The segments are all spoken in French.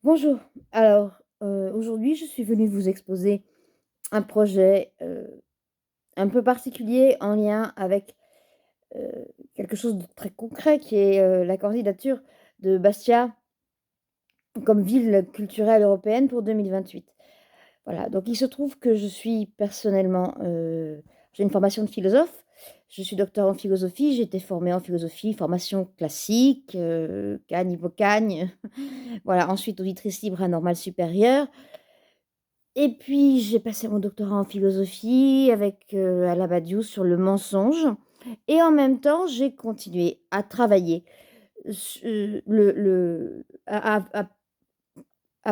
Bonjour. Alors, aujourd'hui, je suis venue vous exposer un projet, un peu particulier en lien avec, heu, quelque chose de très concret qui est, la candidature de Bastia comme ville culturelle européenne pour 2028. Voilà, donc il se trouve que je suis personnellement, j'ai une formation de philosophe. Je suis docteur en philosophie, j'ai été formée en philosophie, formation classique, Cagne, Hippocagne, voilà, ensuite auditrice libre à normale supérieure. Et puis, j'ai passé mon doctorat en philosophie avec, Alain Badiou sur le mensonge et en même temps, j'ai continué à travailler su le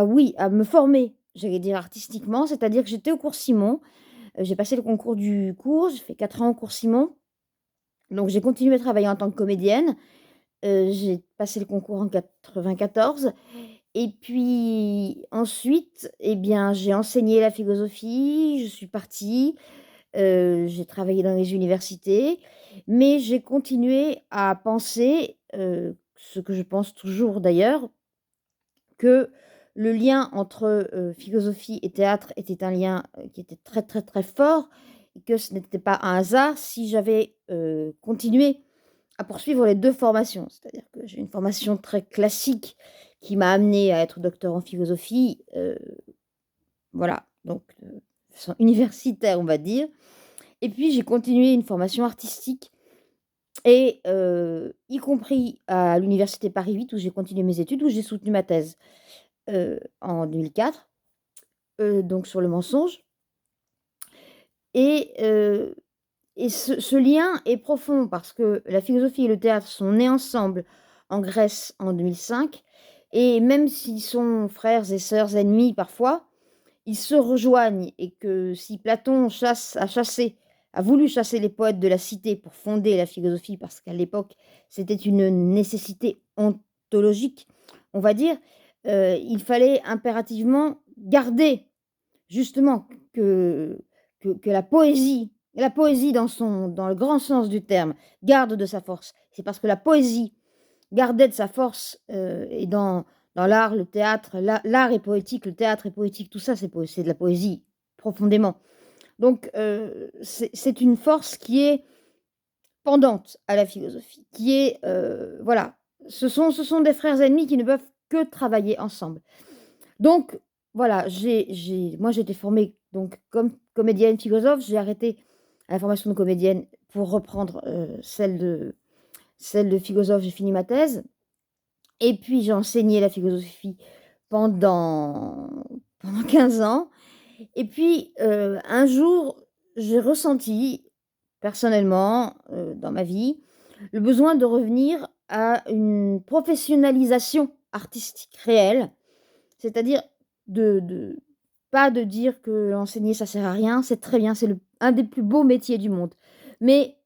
oui, à me former, j'allais dire artistiquement, c'est-à-dire que j'étais au cours Simon, j'ai passé le concours du cours, j'ai fait 4 ans au cours Simon, donc j'ai continué à travailler en tant que comédienne, j'ai passé le concours en 94. Et puis ensuite, eh bien, j'ai enseigné la philosophie, je suis partie, j'ai travaillé dans les universités, mais j'ai continué à penser, ce que je pense toujours d'ailleurs, que le lien entre, philosophie et théâtre était un lien, qui était très, très, très fort et que ce n'était pas un hasard si j'avais, continué à poursuivre les 2 formations. C'est-à-dire que j'ai une formation très classique qui m'a amenée à être docteur en philosophie, voilà, donc façon universitaire, on va dire. Et puis j'ai continué une formation artistique et y compris à l'université Paris 8 où j'ai continué mes études, où j'ai soutenu ma thèse, en 2004, donc sur le mensonge et heu et ce lien est profond parce que la philosophie et le théâtre sont nés ensemble en Grèce en 2005 et même s'ils sont frères et sœurs ennemis parfois, ils se rejoignent et que si Platon a voulu chasser les poètes de la cité pour fonder la philosophie parce qu'à l'époque, c'était une nécessité ontologique, on va dire, il fallait impérativement garder justement que la poésie dans le grand sens du terme, garde de sa force. C'est parce que la poésie gardait de sa force, et dans l'art, le théâtre, l'art est poétique, le théâtre est poétique, tout ça c'est de la poésie, profondément. Donc c'est une force qui est pendante à la philosophie, qui est, voilà, ce sont des frères ennemis qui ne peuvent que travailler ensemble. Donc voilà, j'ai été formée donc comme comédienne philosophe, j'ai arrêté la formation de comédienne pour reprendre, celle de philosophe, j'ai fini ma thèse et puis j'ai enseigné la philosophie pendant pendant 15 ans et puis, un jour, j'ai ressenti personnellement, dans ma vie, le besoin de revenir à une professionnalisation artistique réelle. C'est-à-dire de pas de dire que enseigner ça sert à rien, c'est très bien, c'est un des plus beaux métiers du monde. Mais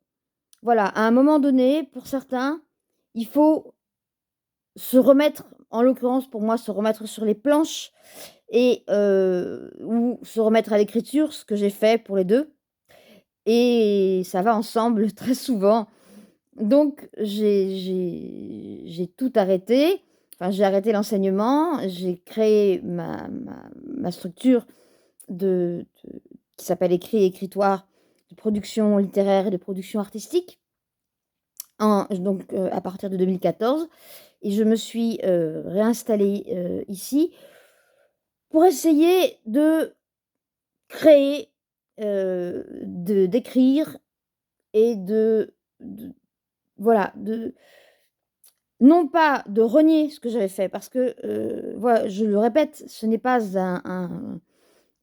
voilà, à un moment donné, pour certains, il faut se remettre, en l'occurrence pour moi, se remettre sur les planches et ou se remettre à l'écriture, ce que j'ai fait pour les 2 et ça va ensemble très souvent. Donc j'ai tout arrêté, enfin j'ai arrêté l'enseignement, j'ai créé ma structure de qui s'appelle Écrit et Écritoire, de production littéraire et de production artistique à partir de 2014 et je me suis, réinstallée, ici pour essayer de créer, d'écrire et de voilà, non pas de renier ce que j'avais fait parce que, voilà, je le répète, ce n'est pas une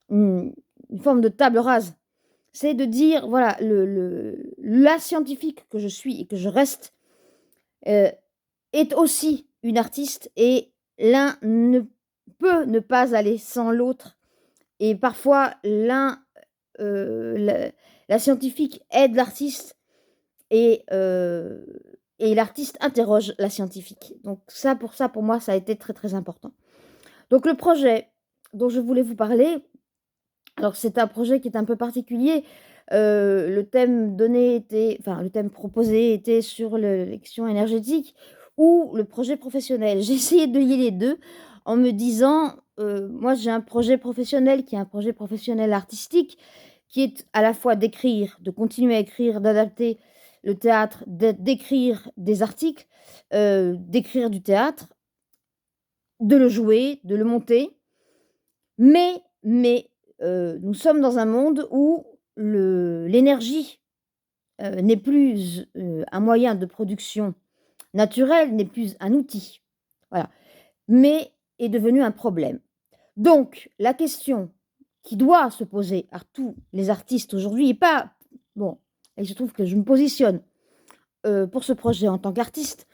une forme de table rase. C'est de dire, voilà, la scientifique que je suis et que je reste, heu, est aussi une artiste et l'un ne peut ne pas aller sans l'autre et parfois la scientifique aide l'artiste et l'artiste interroge la scientifique. Donc ça, pour moi, ça a été très, très important. Donc le projet dont je voulais vous parler, alors c'est un projet qui est un peu particulier. Le thème donné était enfin le thème proposé était sur l'élection énergétique ou le projet professionnel. J'ai essayé de lier les 2 en me disant, moi j'ai un projet professionnel qui est un projet professionnel artistique, qui est à la fois d'écrire, de continuer à écrire, d'adapter le théâtre, d'écrire des articles, d'écrire du théâtre, de le jouer, de le monter. Mais nous sommes dans un monde où l'énergie, n'est plus, un moyen de production naturel, n'est plus un outil. Voilà, mais est devenu un problème. Donc la question qui doit se poser à tous les artistes aujourd'hui et pas bon, et il se trouve que je me positionne, pour ce projet en tant qu'artiste,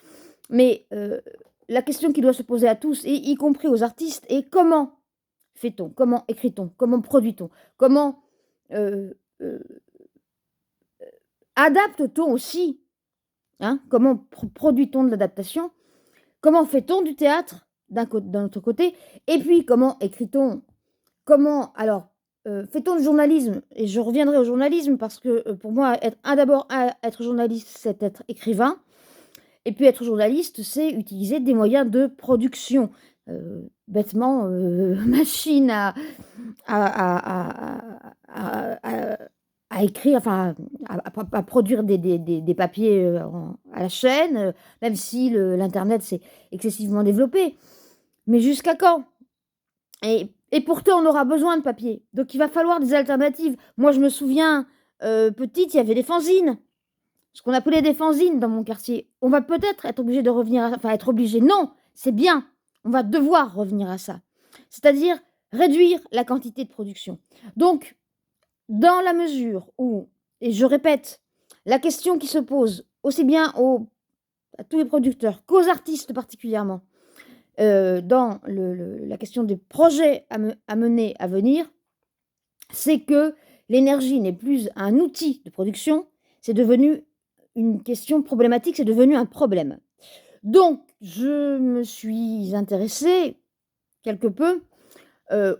mais la question qui doit se poser à tous et y compris aux artistes est: comment fait-on? Comment écrit-on? Comment produit-on? Comment, heu heu, adapte-t-on aussi, hein? Comment produit-on de l'adaptation? Comment fait-on du théâtre d'un autre côté? Et puis comment écrit-on? Comment alors, fait-on du journalisme? Et je reviendrai au journalisme parce que, pour moi d'abord, être journaliste, c'est être écrivain et puis être journaliste, c'est utiliser des moyens de production. Bêtement, machine à à à à écrire, enfin, à produire des papiers, à la chaîne, même si l'internet s'est excessivement développé. Mais jusqu'à quand? Et pourtant on aura besoin de papier, donc il va falloir des alternatives. Moi je me souviens, petite, il y avait des fanzines, ce qu'on appelait des fanzines dans mon quartier. On va peut-être être obligé de revenir à enfin être obligé, non, c'est bien, on va devoir revenir à ça. C'est-à-dire réduire la quantité de production. Donc dans la mesure où et je répète, la question qui se pose aussi bien à tous les producteurs qu'aux artistes particulièrement, dans la question des projets à mener à venir, c'est que l'énergie n'est plus un outil de production, c'est devenu une question problématique, c'est devenu un problème. Donc je me suis intéressée quelque peu,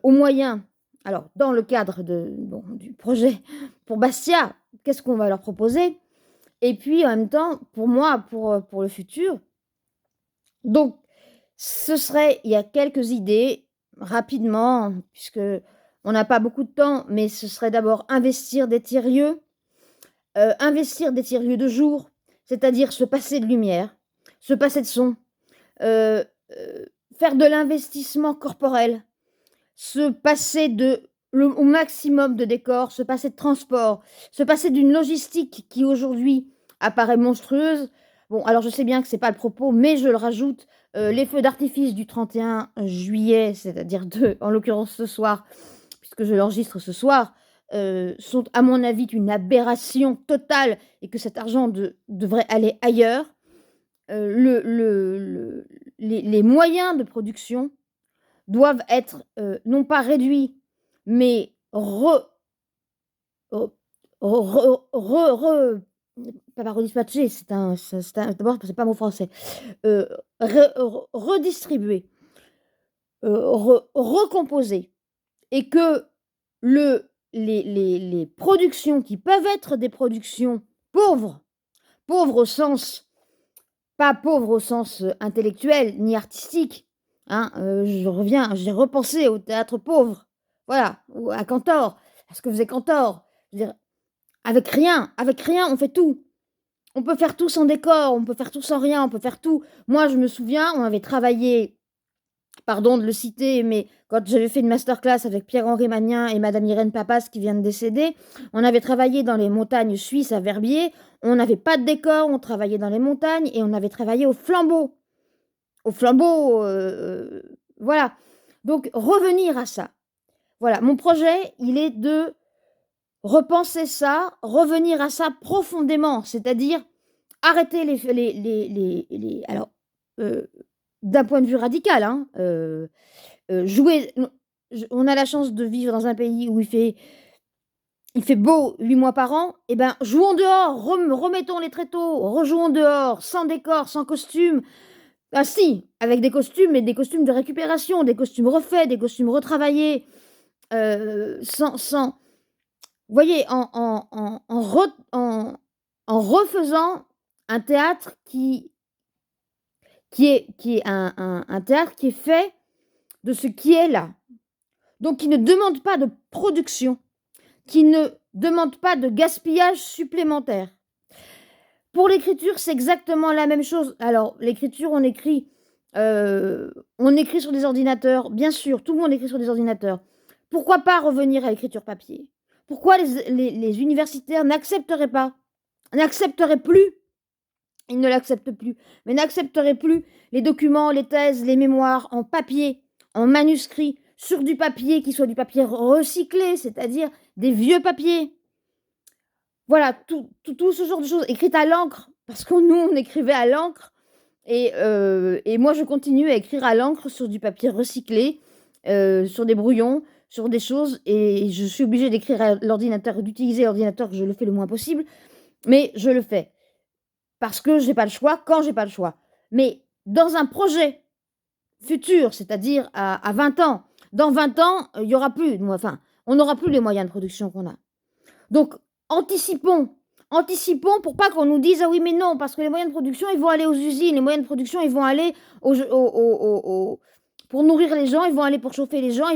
aux moyens alors dans le cadre du projet pour Bastia, qu'est-ce qu'on va leur proposer? Et puis en même temps, pour moi, pour le futur, donc il y a quelques idées rapidement, puisque on n'a pas beaucoup de temps, mais ce serait d'abord investir des tiers-lieux de jour, c'est-à-dire se passer de lumière, se passer de son, heu faire de l'investissement corporel, se passer au maximum de décors, se passer de transport, se passer d'une logistique qui aujourd'hui apparaît monstrueuse. Bon, alors je sais bien que c'est pas le propos, mais je le rajoute, les feux d'artifice du 31 juillet, c'est-à-dire en l'occurrence ce soir, puisque je l'enregistre ce soir, sont à mon avis une aberration totale et que cet argent devrait aller ailleurs. Les moyens de production doivent être, non pas réduits, mais re re re re pas redispatchés, c'est un d'abord c'est pas un mot français, heu, redistribués, recomposés et que les productions qui peuvent être des productions pauvres, pauvres au sens pas pauvres au sens, intellectuel ni artistique, hein, j'ai repensé au théâtre pauvre, voilà, ou à Cantor, à ce que faisait Cantor. Je veux dire, avec rien, on fait tout. On peut faire tout sans décor, on peut faire tout sans rien, on peut faire tout. Moi, je me souviens, on avait travaillé pardon de le citer, mais quand j'avais fait une masterclass avec Pierre-Henri Magnien et madame Irène Papas qui vient de décéder, on avait travaillé dans les montagnes suisses à Verbier, on n'avait pas de décor, on travaillait dans les montagnes et on avait travaillé au flambeau. Au flambeau, voilà. Donc revenir à ça. Voilà, mon projet, il est de repenser ça, revenir à ça profondément, c'est-à-dire arrêter alors, heu, d'un point de vue radical, hein, jouer on a la chance de vivre dans un pays où il fait beau 8 mois par an et ben, jouons dehors, remettons les tréteaux, rejouons dehors, sans décor, sans costume. Ah si, avec des costumes, mais des costumes de récupération, des costumes refaits, des costumes retravaillés, sans vous voyez, en refaisant un théâtre qui est un théâtre qui est fait de ce qui est là. Donc qui ne demande pas de production, qui ne demande pas de gaspillage supplémentaire. Pour l'écriture, c'est exactement la même chose. Alors l'écriture, on écrit sur des ordinateurs, bien sûr, tout le monde écrit sur des ordinateurs. Pourquoi pas revenir à l'écriture papier? Pourquoi les universitaires n'accepteraient pas, n'accepteraient plus, ils ne l'acceptent plus, mais n'accepteraient plus les documents, les thèses, les mémoires en papier, en manuscrit, sur du papier qui soit du papier recyclé, c'est-à-dire des vieux papiers. Voilà, tout ce genre de choses écrites à l'encre, parce que nous, on écrivait à l'encre et moi, je continue à écrire à l'encre sur du papier recyclé, sur des brouillons, sur des choses et je suis obligée d'écrire à l'ordinateur, d'utiliser l'ordinateur, je le fais le moins possible, mais je le fais parce que j'ai pas le choix, quand j'ai pas le choix. Mais dans un projet futur, c'est-à-dire à 20 ans, dans 20 ans, il y aura plus, enfin, on n'aura plus les moyens de production qu'on a. Donc anticipons, anticipons pour pas qu'on nous dise: «Ah oui, mais non, parce que les moyens de production, ils vont aller aux usines, les moyens de production, ils vont aller pour nourrir les gens, ils vont aller pour chauffer les gens,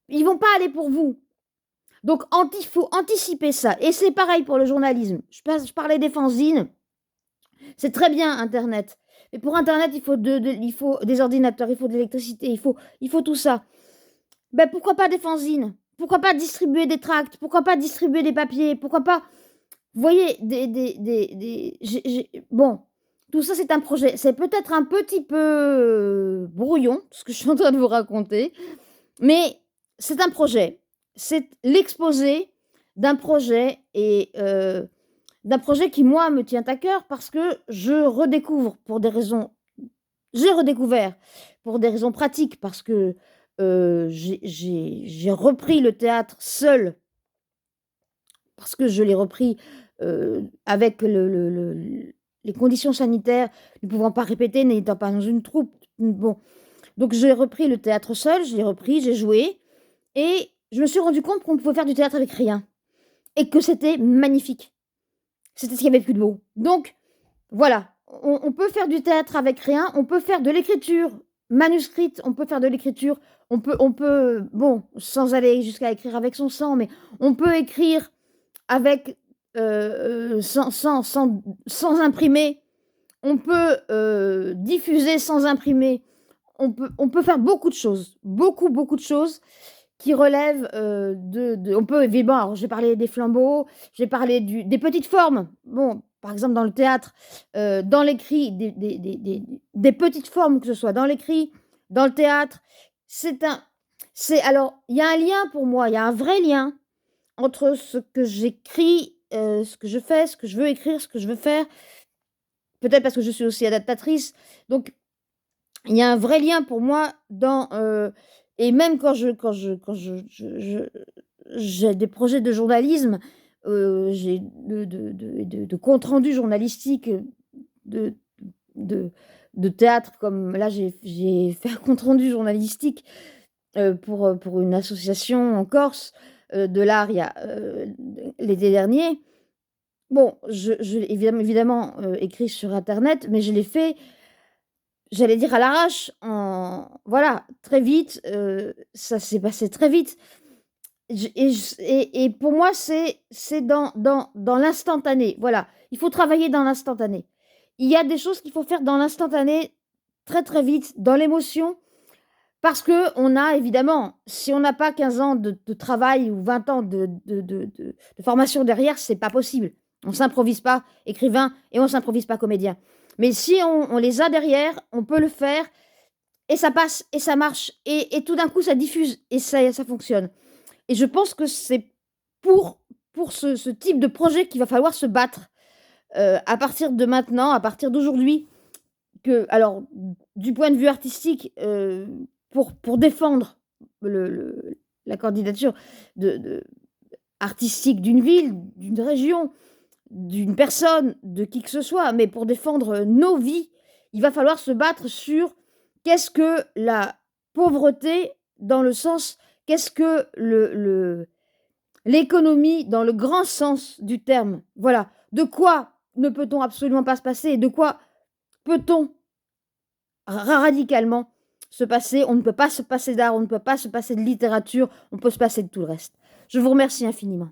ils vont pas aller pour vous». Donc faut anticiper ça et c'est pareil pour le journalisme. Je parlais des fanzines, c'est très bien internet, mais pour internet, il faut des ordinateurs, il faut de l'électricité, il faut tout ça. Ben, pourquoi pas des fanzines? Pourquoi pas distribuer des tracts? Pourquoi pas distribuer des papiers? Pourquoi pas vous voyez, bon, tout ça, c'est un projet. C'est peut-être un petit peu, brouillon, ce que je suis en train de vous raconter, mais c'est un projet. C'est l'exposé d'un projet et d'un projet qui, moi, me tient à cœur parce que j'ai redécouvert pour des raisons pratiques parce que, j'ai repris le théâtre seule parce que je l'ai repris, avec les conditions sanitaires, ne pouvant pas répéter, n'étant pas dans une troupe. Bon, donc j'ai repris le théâtre seul, je l'ai repris, j'ai joué et je me suis rendu compte qu'on pouvait faire du théâtre avec rien et que c'était magnifique. C'était ce qu'il y avait de plus beau. Donc voilà, on peut faire du théâtre avec rien, on peut faire de l'écriture manuscrite, on peut faire de l'écriture, on peut bon, sans aller jusqu'à écrire avec son sang, mais on peut écrire avec, sans imprimer, on peut, diffuser sans imprimer, on peut faire beaucoup de choses, beaucoup, beaucoup de choses qui relèvent, on peut évidemment alors j'ai parlé des flambeaux, j'ai parlé des petites formes. Bon, par exemple dans le théâtre, dans l'écrit, des petites formes, que ce soit dans l'écrit, dans le théâtre, alors il y a un lien pour moi, il y a un vrai lien entre ce que j'écris, ce que je fais, ce que je veux écrire, ce que je veux faire, peut-être parce que je suis aussi adaptatrice, donc il y a un vrai lien pour moi et même quand j'ai des projets de journalisme, j'ai de comptes rendus journalistiques, de de de théâtre comme là j'ai fait un compte rendu journalistique, pour une association en Corse, de l'art il y a, l'été dernier. Bon, je l'ai évidemment, écrit sur internet, mais je l'ai fait, j'allais dire à l'arrache, voilà, très vite, ça s'est passé très vite. Et pour moi, c'est dans l'instantané, voilà. Il faut travailler dans l'instantané. Il y a des choses qu'il faut faire dans l'instantané, très, très vite, dans l'émotion. Parce qu'on a évidemment, si on n'a pas 15 ans de travail ou 20 ans de formation derrière, c'est pas possible. On s'improvise pas écrivain et on s'improvise pas comédien. Mais si on les a derrière, on peut le faire et ça passe et ça marche et tout d'un coup ça diffuse et ça fonctionne. Et je pense que c'est pour ce type de projet qu'il va falloir se battre, à partir de maintenant, à partir d'aujourd'hui alors, du point de vue artistique, pour défendre la candidature de artistique d'une ville, d'une région, d'une personne, de qui que ce soit, mais pour défendre, nos vies, il va falloir se battre sur qu'est-ce que la pauvreté dans le sens qu'est-ce que l'économie dans le grand sens du terme. Voilà. De quoi ne peut-on absolument pas se passer et de quoi peut-on radicalement se passer on ne peut pas se passer d'art, on ne peut pas se passer de littérature, on peut se passer de tout le reste. Je vous remercie infiniment.